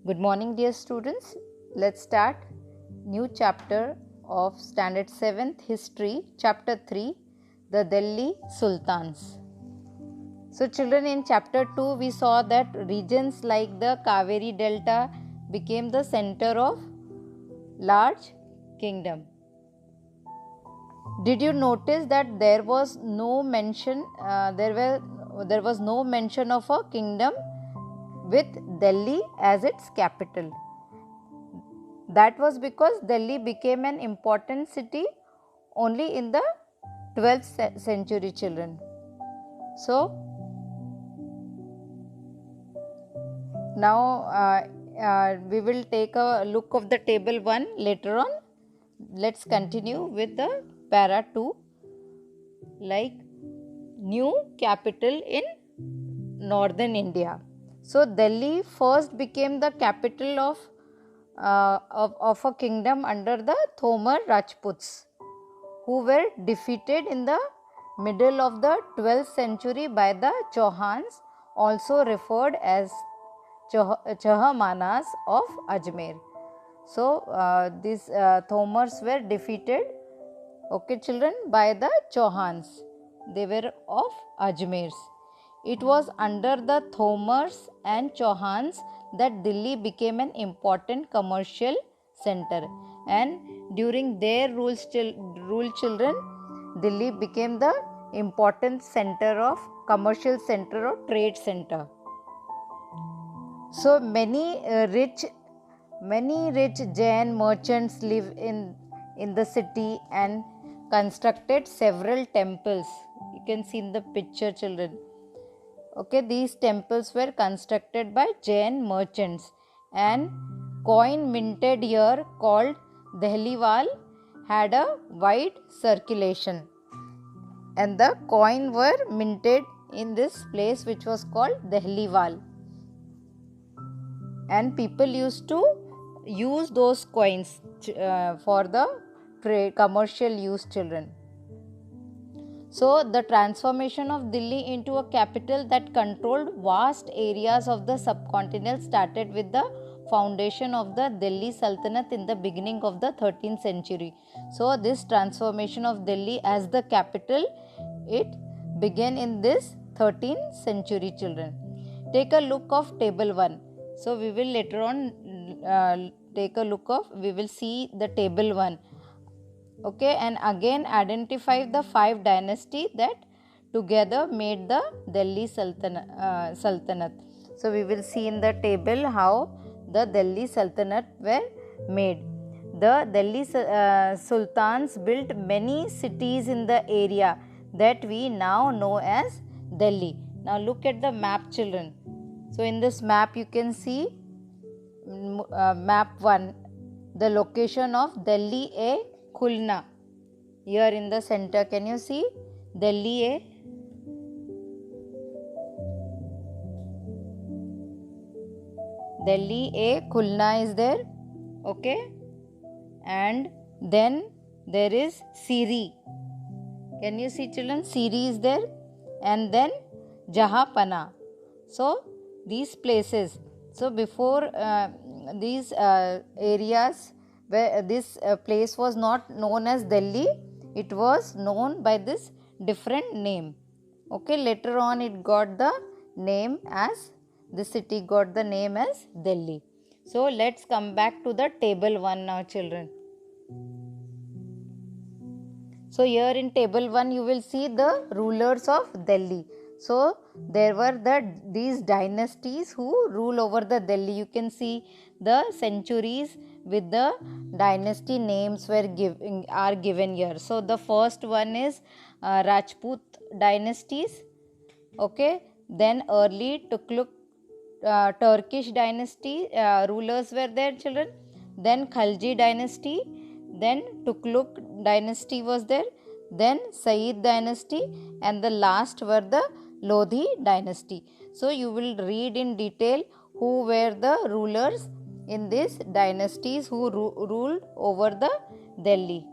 Good morning, dear students. Let's start new chapter of Standard 7th History, Chapter 3, the Delhi Sultans. So, children, in Chapter 2, we saw that regions like the Kaveri Delta became the center of large kingdom. Did you notice that there was no mention? There was no mention of a kingdom with Delhi as its capital. That was because Delhi became an important city only in the 12th century, children. So, now we will take a look of the table 1 later on. Let's continue with the para 2, like new capital in northern India. So, Delhi first became the capital of a kingdom under the Tomar Rajputs, who were defeated in the middle of the 12th century by the Chauhans, also referred as Chahamanas of Ajmer. So, these Tomars were defeated, okay children, by the Chauhans. They were of Ajmers. It was under the Thomars and Chauhans that Delhi became an important commercial center, and during their rule children, Delhi became the important center of commercial center or trade center. So many rich Jain merchants live in the city and constructed several temples. You can see in the picture, children. Okay, these temples were constructed by Jain merchants, and coin minted here called Dehliwal had a wide circulation, and the coin were minted in this place which was called Dehliwal, and people used to use those coins for the commercial use, children. So, the transformation of Delhi into a capital that controlled vast areas of the subcontinent started with the foundation of the Delhi Sultanate in the beginning of the 13th century. So, this transformation of Delhi as the capital, it began in this 13th century, children. Take a look of table 1. So, we will later on we will see the table 1. Okay, and again identify the 5 dynasties that together made the Delhi Sultanate. So, we will see in the table how the Delhi Sultanate were made. The Delhi Sultans built many cities in the area that we now know as Delhi. Now, look at the map, children. So, in this map you can see map 1, the location of Delhi A Khulna. Here in the center, can you see Delhi A? Delhi A Khulna is there, okay, and then there is Siri. Can you see, children? Siri is there, and then Jahapana. So, these places. So, before these areas, where this place was not known as Delhi, it was known by this different name. Okay, later on it got the name as, the city got the name as Delhi. So, let's come back to the table 1 now, children. So, here in table 1 you will see the rulers of Delhi. So, there were these dynasties who rule over the Delhi. You can see the centuries with the dynasty names are given here. So, the first one is Rajput dynasties. Okay, then early Turkish dynasty rulers were there, children. Then Khalji dynasty. Then Tughlaq dynasty was there. Then Sayyid dynasty, and the last were the Lodhi dynasty. So, you will read in detail who were the rulers in these dynasties who ruled over the Delhi.